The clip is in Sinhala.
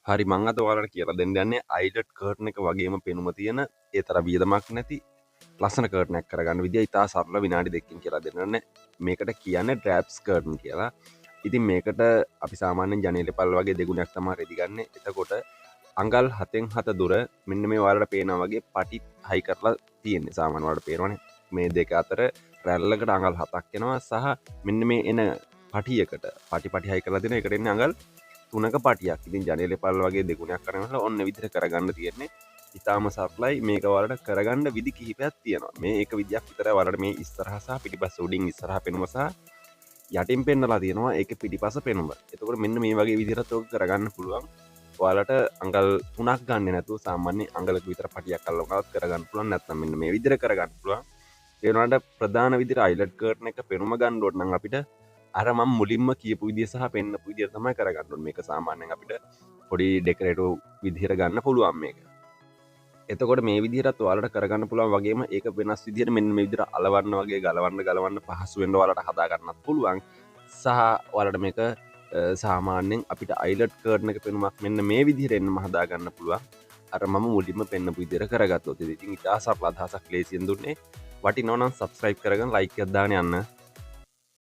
හරි මං අද ඔයාලට කියලා දෙන්න යන්නේ අයිලට් කර්ටන් එක වගේම පෙනුම තියෙන ඒ තරම් වියදමක් නැති ලස්සන කර්ටන් එකක් කරගන්න විදිය ඉතා සරල විනාඩි දෙකකින් කියලා දෙන්නන්නේ. මේකට කියන්නේ ඩ්‍රැප්ස් කර්ටන් කියලා. ඉතින් මේකට අපි සාමාන්‍යයෙන් ජනේලෙ පල් වගේ දෙගුණයක් තමයි රෙදි ගන්න. එතකොට අඟල් 7න් 7 දුර මෙන්න මේ ඔයාලට පේනා වගේ පටි හයි කරලා තියෙන්නේ. සාමාන්‍ය වලට පේනවනේ මේ දෙක අතර රැල්ලකට අඟල් 7ක් එනවා සහ මෙන්න මේ එන පටියකට පටි හයි කරලා දෙන එකට එන්නේ අඟල් 3ක පටියක්. ඉතින් ජනේලෙ පල් වගේ දෙගුණයක් කරනකොට ඔන්න විදිහට කරගන්න තියෙන්නේ. ඉතාම සරලයි. මේක ඔයාලට කරගන්න විදි කිහිපයක් තියෙනවා. මේ එක විදියක් විතරයි ඔයාලට මේ ඉස්සරහා සහ පිටිපස්ස උඩින් ඉස්සරහා පෙනුම සහ යටින් පෙන්නලා තියෙනවා ඒක පිටිපස්ස පෙනුම. එතකොට මෙන්න මේ වගේ විදිහට ඔක කරගන්න පුළුවන්. ඔයාලට අඟල් 3ක් ගන්න නැතුව සාමාන්‍ය අඟලක විතර පටියක් අල්ලවගත් කරගන්න පුළුවන්. නැත්නම් මෙන්න මේ විදිහට කරගන්න පුළුවන්. ඒ වුණාට ප්‍රධාන විදිහට අයිලට් කර්ටන් එක පෙනුම ගන්න ඕන නම් අපිට අර මම මුලින්ම කියපු විදිය සහ පෙන්නපු විදිය තමයි කරගන්න ඕනේ. මේක සාමාන්‍යයෙන් අපිට පොඩි ඩෙකොරේටිව් විදිහට ගන්න පුළුවන් මේක. එතකොට මේ විදිහට ඔයාලට කරගන්න පුළුවන් වගේම ඒක වෙනස් විදිහට මෙන්න මේ විදිහට අලවන්න වගේ ගලවන්න පහසු වෙන්න ඔයාලට හදා ගන්නත් පුළුවන්. සහ ඔයාලට මේක සාමාන්‍යයෙන් අපිට අයිලට් කර්ටන් එක පෙනුමක් මෙන්න මේ විදිහට එන්නම හදා ගන්න පුළුවන්. අර මම මුලින්ම පෙන්නපු විදිහට කරගත්තොත්. ඉතින් ඉතා සරල අදහසක් ලේසියෙන් දුන්නේ. වටිනවා නම් subscribe කරගෙන like එකක් දාන්න යන්න.